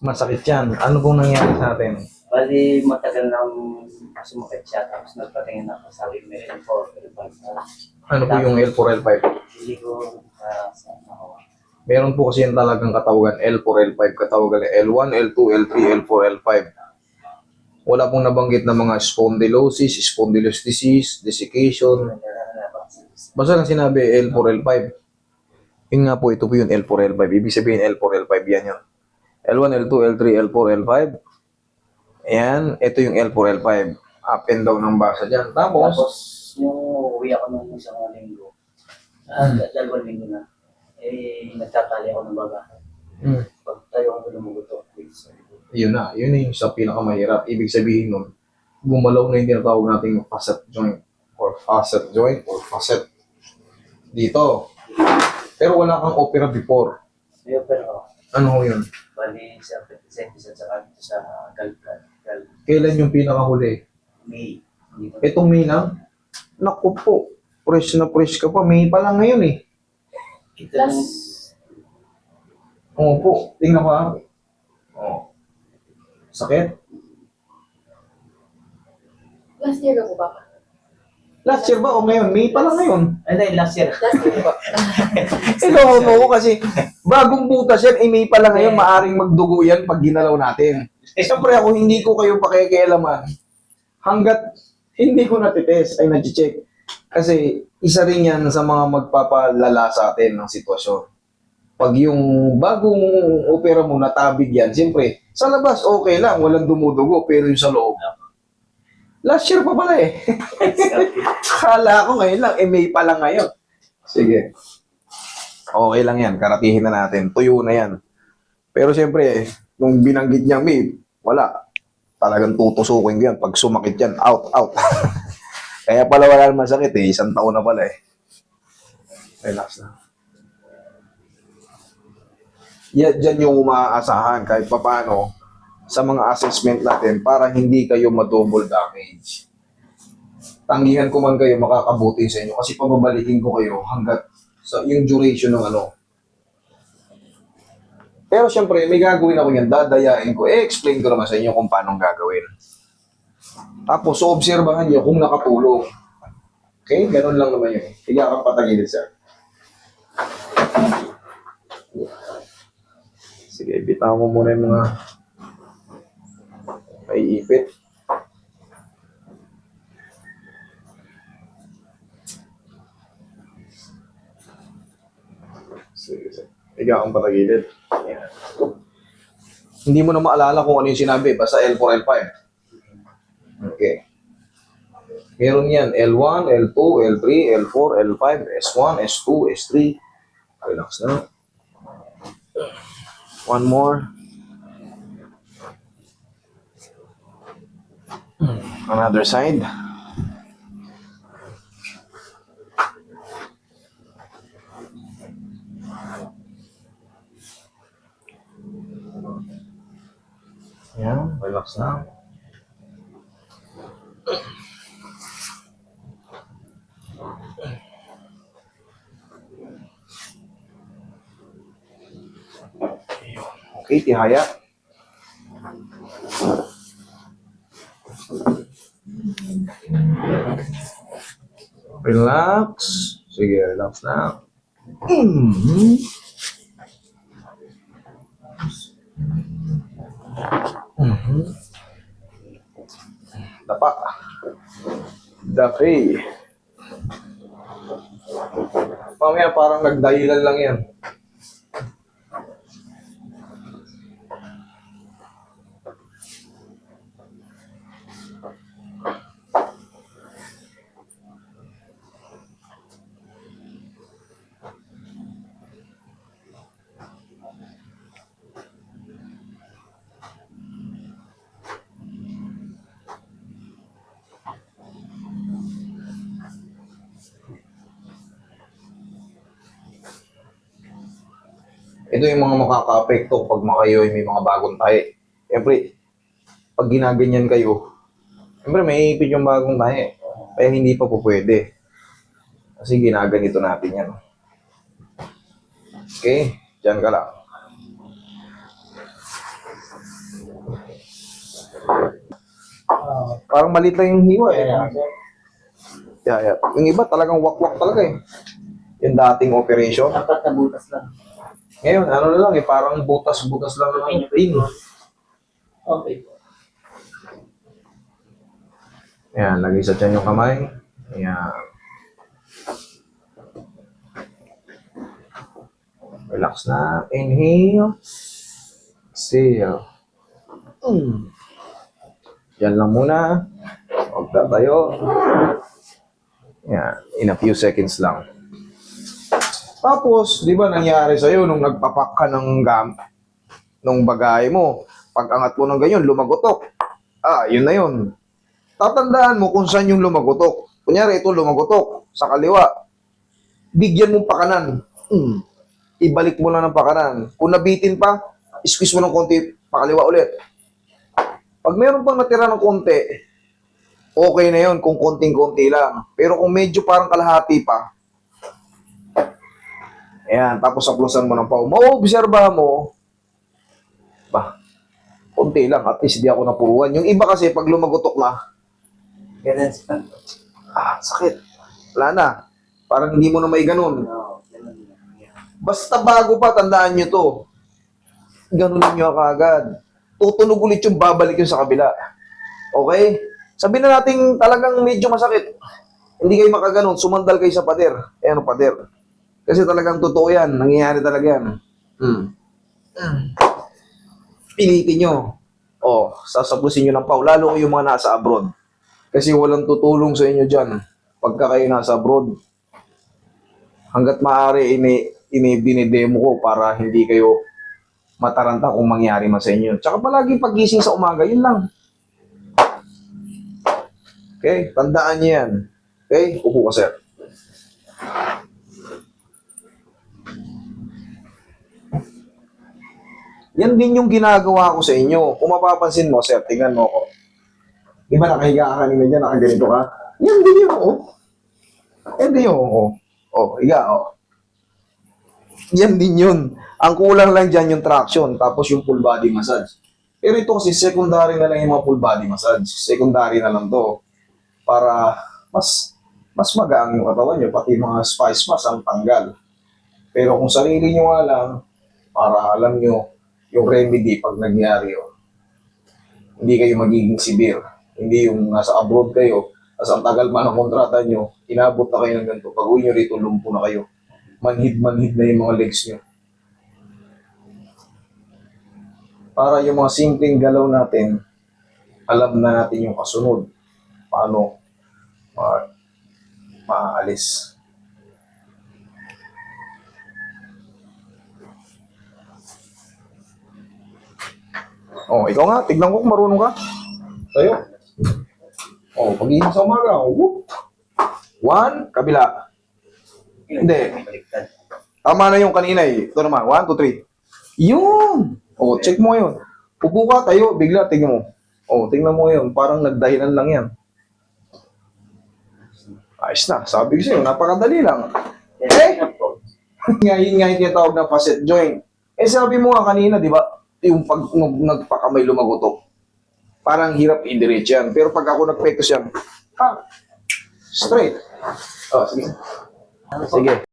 Masakit yan. Ano pong nangyari sa atin? Bali, matagal na sumakit siya. Tapos nagpatingin ako, sabi may L4, L5. Ano po yung L4, L5? Hindi ko sa ako. Meron po kasi yung talagang katawagan L4, L5, katawagan L1, L2, L3, L4, L5. Wala pong nabanggit na mga spondylosis, spondylosis disease, desiccation. Basta lang sinabi L4, L5. Yun nga po, ito po yung L4, L5. Ibig sabihin L4, L5 yan yun. L1, L2, L3, L4, L5. Ayan, ito yung L4, L5. Up and down ng basa dyan. Tapos, yung uwi ako nung isang linggo, dalawang linggo na, nagtatali ako ng baga. Pag tayo ako lumuguto, Yun na yung sa pinakamahirap. Ibig sabihin nun, gumalaw na yung tinatawag nating facet joint or facet dito. Pero wala kang opera before. Pero Ano ho yun? bali sa Petiset sa Galgal. Kailan yung pinakahuli? May. Itong May lang? Naku po, fresh na fresh ka pa. May pa lang ngayon eh. Plus, Oo po, tingnan ko ha. Oo. Sakit? Last year ka po ba? Last year ba o ngayon? May pa lang ngayon. hindi, last year. Last year po. Hello, no, kasi bagong butas yan, may pa lang ngayon, maaring magdugo yan pag ginalaw natin. Siyempre ako, hindi ko kayo pakikialaman hanggat hindi ko natitest ay nag-check. Kasi isa rin yan sa mga magpapalala sa atin ng sitwasyon. Pag yung bagong opera mo natabig yan, siyempre, sa labas okay lang, walang dumudugo, pero yung sa loob. Last year pa pala eh. Kala ko ngayon lang, May pa lang ngayon. Sige. Okay lang yan, karatihin na natin. Tuyo na yan. Pero siyempre, nung binanggit niya May, wala. Talagang tutusukin ko yan. Pag sumakit yan, out. Kaya pala wala naman sakit eh. 1 taon na pala eh. Relax na. Yan, dyan yung umaasahan kahit papano sa mga assessment natin para hindi kayo ma-double damage. Tanggihan ko man kayo, makakabuti sa inyo kasi pababalikin ko kayo hanggat sa yung duration ng ano. Pero syempre, may gagawin ako yan, dadayain ko, explain ko naman sa inyo kung paano gagawin. Tapos, obserbahan nyo kung nakatulong. Okay? Ganun lang naman yun. Higa kang patagilid, sir. Sige, bitaw mo muna yung mga maiipit. Sige. Higa kang patagilid. Yan. Hindi mo na maalala kung ano yung sinabi. Basta L4, L5. Okay. Meron yan. L1, L2, L3, L4, L5, S1, S2, S3. Relax na. One more. Another side. Yan, relax na. Okay, tihaya. Relax. Sige, relax na. Dapa. Dapi. Mamaya parang nagdahilan lang yan. Ito yung mga makaka-apekto pag kayo may mga bagong tahi. Siyempre, pag ginaganyan kayo, siyempre may ipit yung bagong tahi. Kaya hindi pa po pwede. Kasi ginaganito natin yan. Okay? Diyan ka lang. Parang maliit lang yung hiwa eh. Kaya, sir, Yeah. Yung iba talagang wakwak talaga eh. Yung dating operation. apat na butas lang. Ngayon, ano na lang eh, parang butas-butas lang ng pain. Okay po. Ayan, lagay sa tiyan yung kamay. Ayan. Relax na. Inhale. Exhale. Yan lang muna. Huwag tayo. Ayan, in a few seconds lang. Tapos, di ba nangyari sa'yo nung nagpapak ka ng nung bagay mo, pag angat mo ng ganyan, lumagotok. Yun na yun. Tatandaan mo kung saan yung lumagotok. Kunyari, ito lumagotok sa kaliwa. Bigyan mo pakanan. Ibalik mo na ng pakanan. Kung nabitin pa, squeeze mo ng konti, pakaliwa ulit. Pag meron pang natira ng konti, okay na yun kung konting-konti lang. Pero kung medyo parang kalahati pa, ayan, tapos saplusan mo ng pao. Maobserba mo, konti lang, at least di ako napuruan. Yung iba kasi, pag lumagotok na, Ganun sir. sakit. Wala na. Parang hindi mo na may ganun. No, ganun lang. Basta bago pa, tandaan nyo to. Ganunin nyo kaagad. Tutunog ulit yung babalik yung sa kabila. Okay? Sabihin na natin talagang medyo masakit. Hindi kayo makaganon, sumandal kayo sa pader. Ayan ang pader. Kasi talagang totoo yan. Nangyayari talaga yan. Pilitin nyo. Sasaplusin nyo ng pau. Lalo yung mga nasa abroad. Kasi walang tutulong sa inyo dyan. Pagka kayo nasa abroad. Hanggat maaari, binidemo ko para hindi kayo mataranta kung mangyari man sa inyo. Tsaka palagi pagising sa umaga, yun lang. Okay? Tandaan niyo yan. Okay? Upo ka, sir. Yan din yung ginagawa ko sa inyo. Kung mapapansin mo, sir, tingnan mo ko. Di ba nakahiga ka kanina dyan, nakaganito ka? Yan din yung, Yan din yung, higa, Yan din yun. Ang kulang lang dyan yung traction, tapos yung full body massage. Pero ito kasi secondary na lang yung mga full body massage. Secondary na lang to. Para mas magaang yung katawan nyo, pati mga spice mask ang tanggal. Pero kung sarili nyo nga lang, para alam nyo yung remedy pag nangyari yun. Hindi kayo magiging severe. Hindi yung nasa abroad kayo, as ang tagal pa ng kontrata nyo, inabot na kayo ng ganito. Pag uwi nyo rito, lumpo na kayo. Manhid na yung mga legs nyo. Para yung mga simpleng galaw natin, alam na natin yung kasunod. Paano maaalis. Ikaw nga, tignan ko kung marunong ka. Tayo. Pag-iisip sa umaga. Whoop. 1, kabila. Hindi. Baliktad. Tama na yung kanina eh. Ito naman, 1, 2, 3. Yun! Check mo yun. Upo ka, tayo, bigla, tingnan mo. Tingnan mo yun. Parang nagdahilan lang yan. Ayos na. Sabi ko sa'yo, napakadali lang. Yun nga yung tinatawag na facet joint. Sabi mo nga kanina, di ba, yung pag nagpakamay lumagotok, parang hirap i-diretso yan. Pero pag ako nag-focus yan, straight. Sige. Sige.